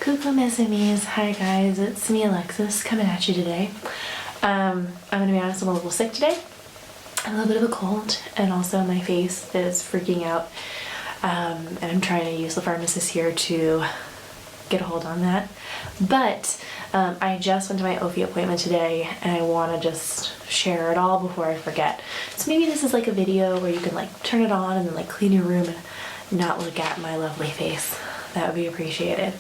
Coucou mes amis, hi guys, it's me Alexis coming at you today. I'm gonna be honest, I'm a little sick today. I have a little bit of a cold and also my face is freaking out. And I'm trying to use the pharmacist here to get a hold on that. But I just went to my Ofii appointment today and I want to just share it all before I forget. So maybe this is like a video where you can like turn it on and then like clean your room and not look at my lovely face. That would be appreciated.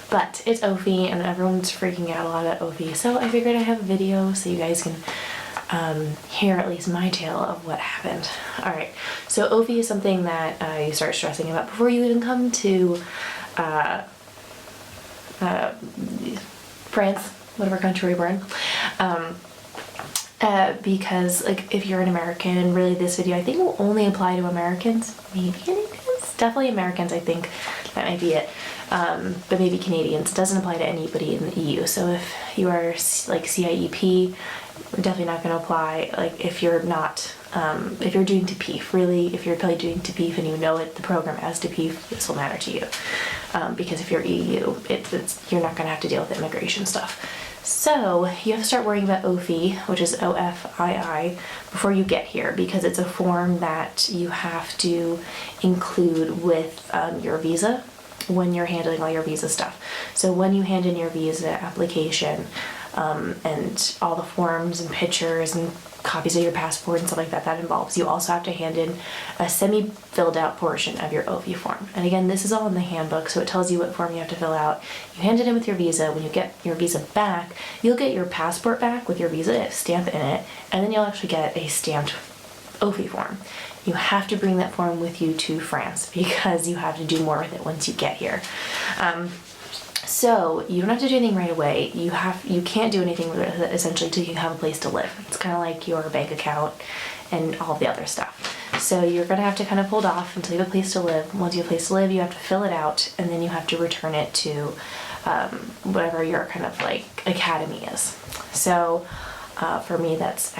But it's Ofii and everyone's freaking out a lot about Ofii, so I figured I'd have a video so you guys can hear at least my tale of what happened. Alright, so Ofii is something that you start stressing about before you even come to France, whatever country we were in. Because like if you're an American, and really this video I think will only apply to Americans, maybe Canadians, definitely Americans, I think that might be it, but maybe Canadians. It doesn't apply to anybody in the EU. So if you are like CIEP, we're definitely not going to apply. Like if you're not, if you're doing Tapif, really, if you're probably doing Tapif and you know it, the program as Tapif, this will matter to you. Because if you're EU, you're not going to have to deal with immigration stuff. So you have to start worrying about Ofii, which is OFII, before you get here, because it's a form that you have to include with your visa when you're handling all your visa stuff. So when you hand in your visa application and all the forms and pictures and copies of your passport and stuff like that, that involves, you also have to hand in a semi-filled out portion of your Ofii form. And again, this is all in the handbook, so it tells you what form you have to fill out. You hand it in with your visa. When you get your visa back, you'll get your passport back with your visa stamp in it, and then you'll actually get a stamped Ofii form. You have to bring that form with you to France because you have to do more with it once you get here. So you don't have to do anything right away. You can't do anything with it essentially until you have a place to live. It's kind of like your bank account and all the other stuff. So you're gonna have to kind of hold off until you have a place to live. Once you have a place to live, you have to fill it out and then you have to return it to whatever your kind of like academy is. So for me, that's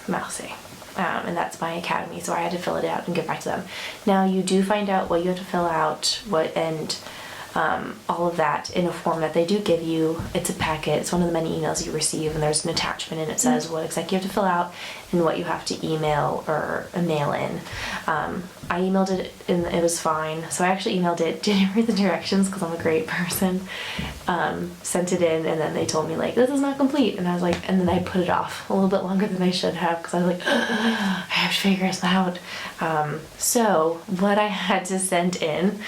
Marseille. And that's my academy, so I had to fill it out and give back to them. Now you do find out what you have to fill out, all of that in a form that they do give you. It's a packet, it's one of the many emails you receive, and there's an attachment and it says what exactly you have to fill out and what you have to email or mail in. I emailed it and it was fine, so I actually emailed it, didn't read the directions because I'm a great person, sent it in, and then they told me like, this is not complete, and I was like, and then I put it off a little bit longer than I should have because I was like, I have to figure this out. So what I had to send in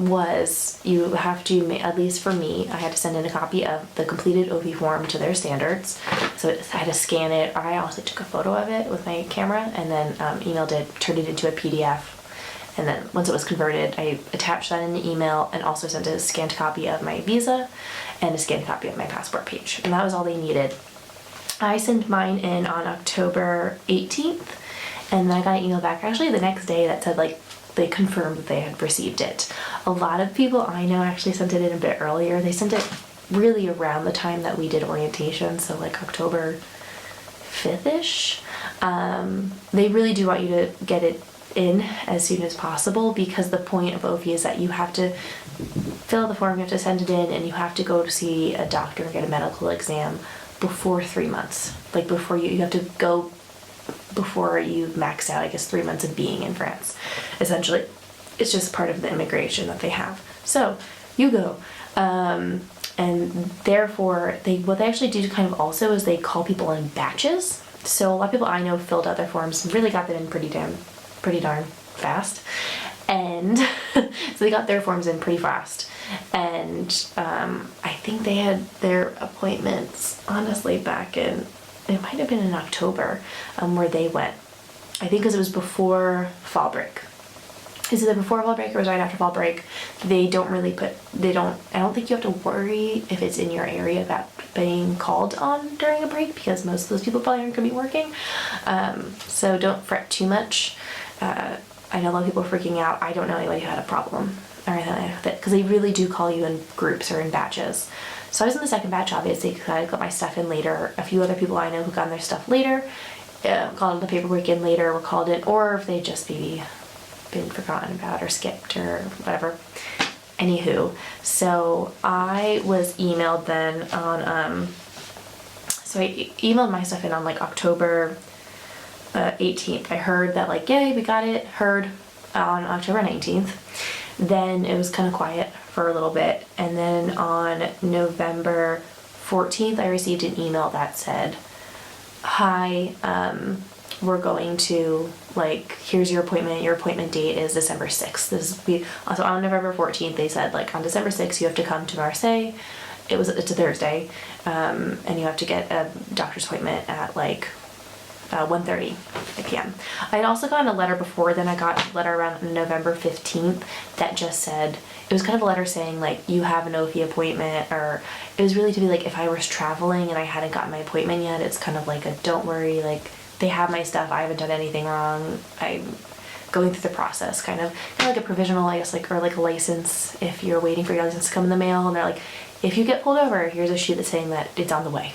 was, you have to, at least for me, I had to send in a copy of the completed Ofii form to their standards. So I had to scan it. I also took a photo of it with my camera and then emailed it, turned it into a PDF. And then once it was converted, I attached that in the email and also sent a scanned copy of my visa and a scanned copy of my passport page. And that was all they needed. I sent mine in on October 18th, and then I got an email back actually the next day that said like they confirmed that they had received it. A lot of people I know actually sent it in a bit earlier. They sent it really around the time that we did orientation, so like October 5th-ish. They really do want you to get it in as soon as possible because the point of Ofii is that you have to fill out the form, you have to send it in, and you have to go to see a doctor and get a medical exam before 3 months. Like before you have to go before you maxed out, I guess, 3 months of being in France. Essentially, it's just part of the immigration that they have. So you go, and therefore what they actually do kind of also is they call people in batches. So a lot of people I know filled out their forms, really got them in pretty darn fast, and so they got their forms in pretty fast. And I think they had their appointments honestly back in, it might have been in October, where they went. I think because it was before fall break. Is it before fall break or was it right after fall break? They don't really I don't think you have to worry if it's in your area about being called on during a break because most of those people probably aren't going to be working. So don't fret too much. I know a lot of people are freaking out. I don't know anybody who had a problem or anything like that because they really do call you in groups or in batches. So I was in the second batch, obviously, because I got my stuff in later. A few other people I know who got their stuff later, called the paperwork in later, were called in, or if they just maybe been forgotten about or skipped or whatever. Anywho, so I was emailed then on, so I emailed my stuff in on like October 18th. I heard that like, yay, we got it, heard on October 19th. Then it was kind of quiet for a little bit. And then on November 14th, I received an email that said, hi, we're going to, like, here's your appointment date is December 6th. Also on November 14th, they said, like, on December 6th, you have to come to Marseille. It's a Thursday, and you have to get a doctor's appointment at, like, 1:30 p.m. I had also gotten a letter before then. I got a letter around November 15th that just said, it was kind of a letter saying, like, you have an Ofii appointment, or it was really to be like, if I was traveling and I hadn't gotten my appointment yet, it's kind of like a, don't worry, like, they have my stuff, I haven't done anything wrong, I'm going through the process, kind of like a provisional, I guess, like, or like a license, if you're waiting for your license to come in the mail, and they're like, if you get pulled over, here's a sheet that's saying that it's on the way,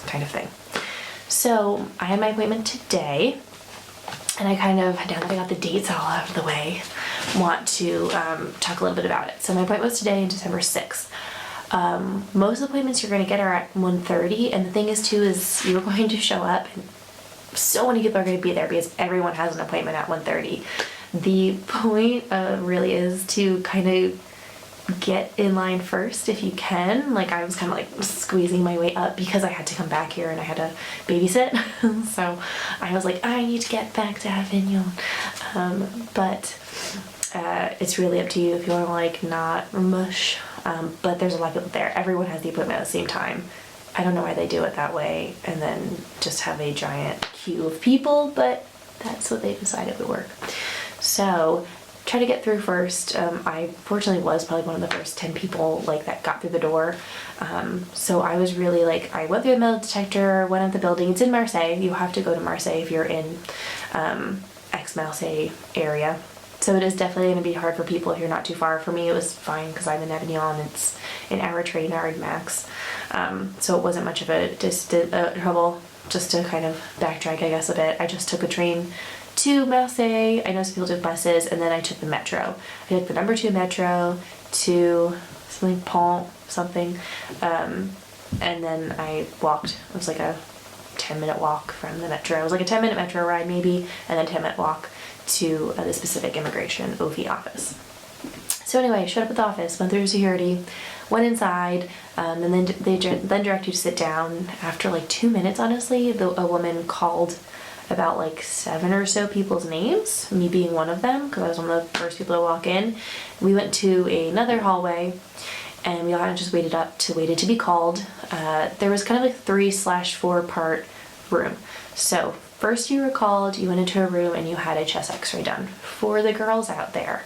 kind of thing. So I had my appointment today, and I kind of, now that I got the dates all out of the way, want to talk a little bit about it. So my appointment was today, December 6th. Most of the appointments you're going to get are at 1:30, and the thing is too is you're going to show up, and so many people are going to be there because everyone has an appointment at 1:30. The point really is to kind of get in line first if you can. Like, I was kind of like squeezing my way up because I had to come back here and I had to babysit. So I was like, I need to get back to Avignon. But it's really up to you if you want to, like, not mush. But there's a lot of people there. Everyone has the appointment at the same time. I don't know why they do it that way and then just have a giant queue of people, but that's what they decided would work. So try to get through first. I fortunately was probably one of the first 10 people, like, that got through the door. So I was really, like, I went through the metal detector, went up the building. It's in Marseille. You have to go to Marseille if you're in Aix-Marseille area. So it is definitely going to be hard for people if you're not too far. For me, it was fine because I'm in Avignon. It's an hour train, hour max. So it wasn't much of a trouble. Just to kind of backtrack, I guess, a bit. I just took a train to Marseille. I know some people took buses, and then I took the metro. I took the number 2 metro to something Pont something, and then I walked. It was like a 10-minute walk from the metro. It was like a 10-minute metro ride maybe, and then 10-minute walk to the specific immigration Ofii office. So anyway, I showed up at the office, went through security, went inside, and then they then direct you to sit down. After like 2 minutes, honestly, a woman called about like 7 or so people's names, me being one of them, because I was one of the first people to walk in. We went to another hallway, and we all kind of just waited to be called. There was kind of like 3/4 part room. So first you were called, you went into a room, and you had a chest x-ray done. For the girls out there,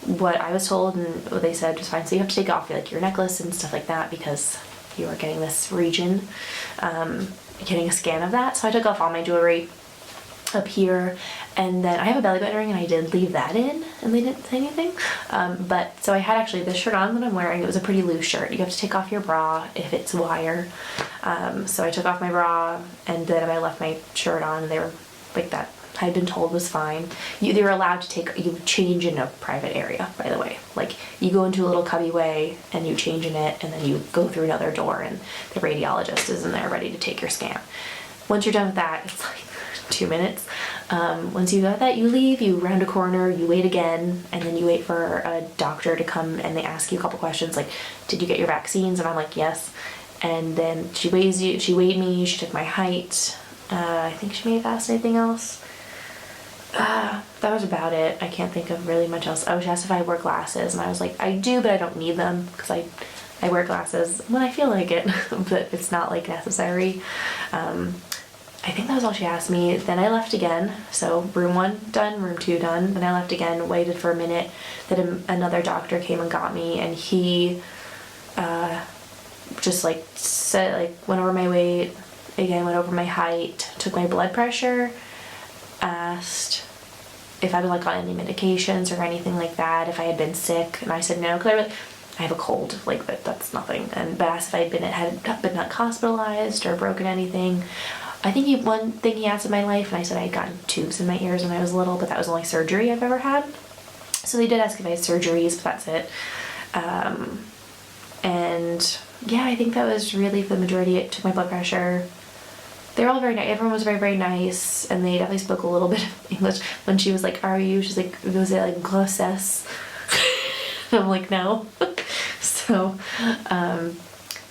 what I was told and what they said was fine. So you have to take off like your necklace and stuff like that because you are getting this region, getting a scan of that. So I took off all my jewelry up here, and then I have a belly button ring, and I did leave that in, and they didn't say anything. But so I had actually this shirt on that I'm wearing. It was a pretty loose shirt. You have to take off your bra if it's wire. So I took off my bra, and then I left my shirt on, and they were like, that I had been told was fine. They were allowed to you change in a private area, by the way. Like, you go into a little cubby way and you change in it, and then you go through another door, and the radiologist is in there ready to take your scan. Once you're done with that, it's like 2 minutes. Once you got that, you leave, you round a corner, you wait again, and then you wait for a doctor to come, and they ask you a couple questions like, did you get your vaccines? And I'm like, yes. And then she weighed me, she took my height. I think she may have asked anything else. That was about it. I can't think of really much else. I was asked if I wear glasses, and I was like, I do, but I don't need them because I wear glasses when I feel like it, but it's not like necessary. I think that was all she asked me. Then I left again. So room 1 done, room 2 done. Then I left again, waited for a minute. Then another doctor came and got me, and he just like said, like, went over my weight again, went over my height, took my blood pressure, asked if I was like on any medications or anything like that, if I had been sick, and I said no, because I have a cold, like, that's nothing. And but asked if I had been like hospitalized or broken anything. I think one thing he asked in my life, and I said I had gotten tubes in my ears when I was little, but that was the only surgery I've ever had. So they did ask if I had surgeries, but that's it. And yeah, I think that was really the majority. It took my blood pressure. They were all very nice. Everyone was very, very nice, and they definitely spoke a little bit of English. When she was like, "Are you?" She's like, "Was it like grossesse?" And I'm like, "No." So,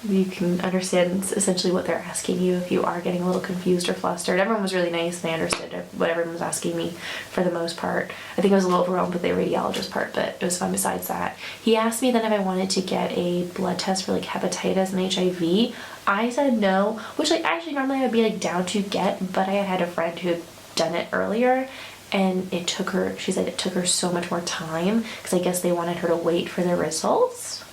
you can understand essentially what they're asking you if you are getting a little confused or flustered. Everyone was really nice, and they understood what everyone was asking me for the most part. I think I was a little overwhelmed with the radiologist part, but it was fun besides that. He asked me then if I wanted to get a blood test for like hepatitis and HIV. I said no, which like actually normally I would be like down to get, but I had a friend who had done it earlier, and it took her, she said it took her so much more time because I guess they wanted her to wait for the results.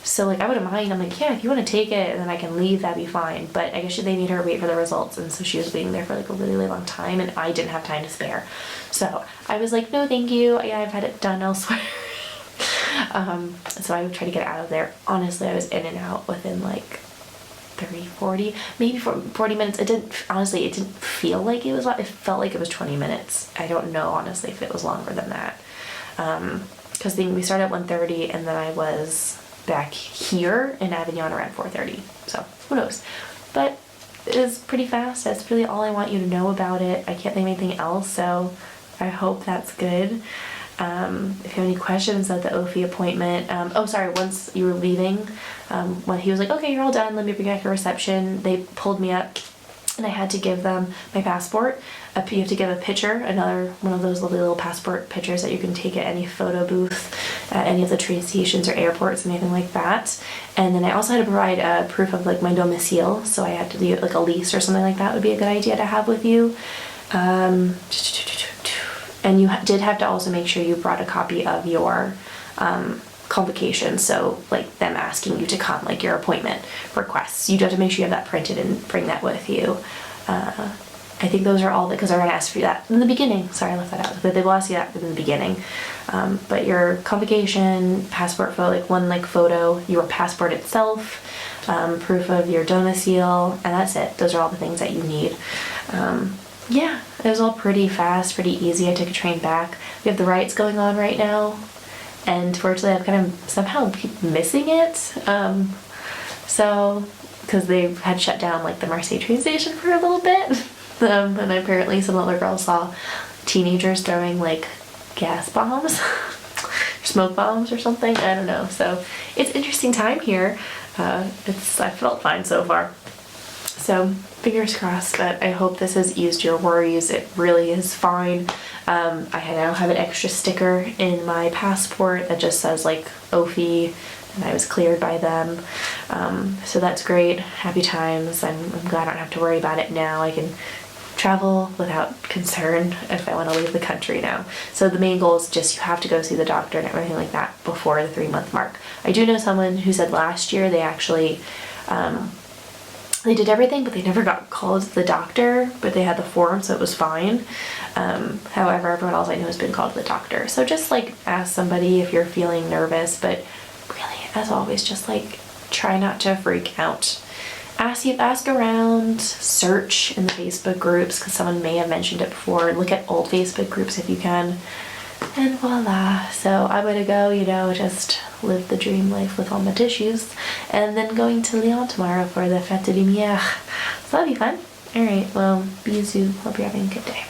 So like I wouldn't mind. I'm like, yeah, if you want to take it and then I can leave, that'd be fine. But I guess they made her wait for the results, and so she was waiting there for like a really, really long time, and I didn't have time to spare. So I was like, no, thank you. Yeah, I've had it done elsewhere. So I would try to get out of there. Honestly, I was in and out within like 30, 40, maybe 40 minutes. It didn't feel like it was, it felt like it was 20 minutes. I don't know honestly if it was longer than that. Because we started at 1:30 and then I was back here in Avignon around 4:30. So who knows? But it was pretty fast. That's really all I want you to know about it. I can't think of anything else, so I hope that's good. If you have any questions about the Ofii appointment, once you were leaving, when he was like, okay, you're all done, let me bring you back to reception, they pulled me up and I had to give them my passport. You have to give a picture, another one of those lovely little passport pictures that you can take at any photo booth, at any of the train stations or airports, anything like that. And then I also had to provide a proof of like my domicile, so I had to do like a lease or something like that would be a good idea to have with you. And you did have to also make sure you brought a copy of your convocation, so like them asking you to come, like your appointment requests. You do have to make sure you have that printed and bring that with you. I think those are all, because I'm going to ask for that in the beginning. Sorry, I left that out, but they will ask you that in the beginning. But your convocation, passport photo, like one like photo, your passport itself, proof of your domicile, and that's it. Those are all the things that you need. Yeah, it was all pretty fast, pretty easy. I took a train back. We have the riots going on right now, and fortunately I'm kind of somehow keep missing it. So, because they had shut down like the Marseille train station for a little bit. And apparently some other girls saw teenagers throwing like gas bombs, smoke bombs or something. I don't know. So it's an interesting time here. I felt fine so far. So fingers crossed, but I hope this has eased your worries. It really is fine. I now have an extra sticker in my passport that just says like Ofii, and I was cleared by them. So that's great. Happy times. I'm glad I don't have to worry about it now. I can travel without concern if I want to leave the country now. So the main goal is just you have to go see the doctor and everything like that before the 3-month mark. I do know someone who said last year they actually they did everything, but they never got called to the doctor, but they had the form, so it was fine. However, everyone else I know has been called to the doctor. So just like ask somebody if you're feeling nervous, but really, as always, just like try not to freak out. Ask around, search in the Facebook groups, because someone may have mentioned it before. Look at old Facebook groups if you can. And voila. So I'm gonna go, just live the dream life with all my tissues, and then going to Lyon tomorrow for the Fête de Lumière. So that'll be fun. Alright, well, bisous. Hope you're having a good day.